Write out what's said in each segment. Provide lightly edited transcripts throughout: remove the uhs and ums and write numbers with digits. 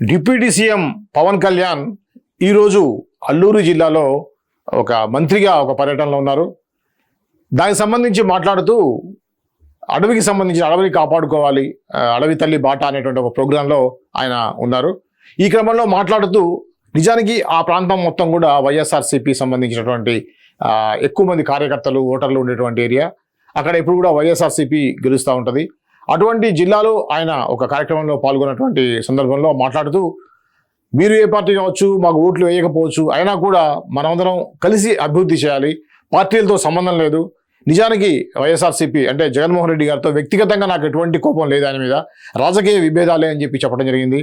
Deputy CM Pawan Kalyan ఈరోజు అల్లూరు జిల్లాలో ఒక మంత్రిగా ఒక పర్యటనలో ఉన్నారు. దానికి సంబంధించి మాట్లాడుతూ అడవికి సంబంధించి అడవిని కాపాడుకోవాలి, అడవి తల్లి బాట అనేటువంటి ఒక ప్రోగ్రాంలో ఆయన ఉన్నారు. ఈ క్రమంలో మాట్లాడుతూ నిజానికి ఆ ప్రాంతం మొత్తం కూడా వైఎస్ఆర్సీపీ సంబంధించినటువంటి ఎక్కువ మంది కార్యకర్తలు ఓటర్లు ఉండేటువంటి ఏరియా. అక్కడ ఎప్పుడు కూడా వైఎస్ఆర్సీపీ గెలుస్తూ ఉంటుంది. అటువంటి జిల్లాలో ఆయన ఒక కార్యక్రమంలో పాల్గొన్నటువంటి సందర్భంలో మాట్లాడుతూ మీరు ఏ పార్టీ కావచ్చు, మాకు ఓట్లు వేయకపోవచ్చు, అయినా కూడా మనమందరం కలిసి అభివృద్ధి చేయాలి, పార్టీలతో సంబంధం లేదు. నిజానికి వైఎస్ఆర్సీపీ అంటే జగన్మోహన్ రెడ్డి గారితో వ్యక్తిగతంగా నాకు ఎటువంటి కోపం లేదు, ఆయన మీద రాజకీయ విభేదాలే అని చెప్పి చెప్పడం జరిగింది.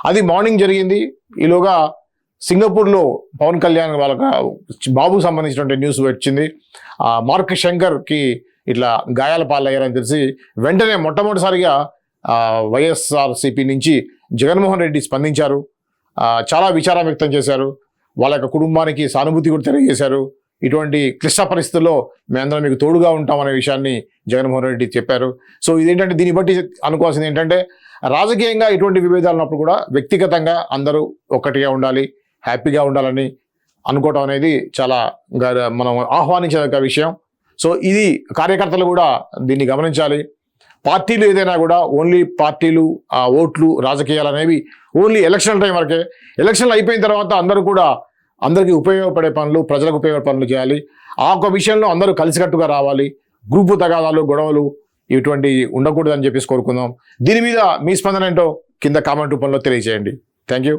అది మార్నింగ్ జరిగింది. ఈలోగా సింగపూర్లో పవన్ కళ్యాణ్ వాళ్ళ బాబుకు సంబంధించినటువంటి న్యూస్ వచ్చింది. మార్క్ శంకర్కి ఇట్లా గాయాల పాలయ్యారని తెలిసి వెంటనే మొట్టమొదటిసారిగా వైఎస్ఆర్సీపీ నుంచి జగన్మోహన్ రెడ్డి స్పందించారు. చాలా విచారం వ్యక్తం చేశారు. వాళ్ళ యొక్క కుటుంబానికి సానుభూతి కూడా తెలియజేశారు. ఇటువంటి క్లిష్ట పరిస్థితుల్లో మేమందరం మీకు తోడుగా ఉంటామనే విషయాన్ని జగన్మోహన్ రెడ్డి చెప్పారు. సో ఇదేంటంటే దీన్ని బట్టి అనుకోవాల్సింది ఏంటంటే రాజకీయంగా ఇటువంటి విభేదాలు ఉన్నప్పుడు కూడా వ్యక్తిగతంగా అందరూ ఒక్కటిగా ఉండాలి, హ్యాపీగా ఉండాలని అనుకోవటం అనేది చాలా మనం ఆహ్వానించదగ్గ విషయం. సో ఇది కార్యకర్తలు కూడా దీన్ని గమనించాలి. పార్టీలు ఏదైనా కూడా ఓన్లీ పార్టీలు, ఓట్లు, రాజకీయాలు అనేవి ఓన్లీ ఎలక్షన్ టైం వరకే. ఎలక్షన్లు అయిపోయిన తర్వాత అందరూ కూడా అందరికీ ఉపయోగపడే పనులు, ప్రజలకు ఉపయోగపడే పనులు చేయాలి. ఆ ఒక్క విషయంలో అందరూ కలిసికట్టుగా రావాలి. గ్రూపు తగాదాలు, గొడవలు ఇటువంటి ఉండకూడదని చెప్పేసి కోరుకుందాం. దీని మీద మీ స్పందన ఏంటో కింద కామెంట్ రూపంలో తెలియజేయండి. Thank you.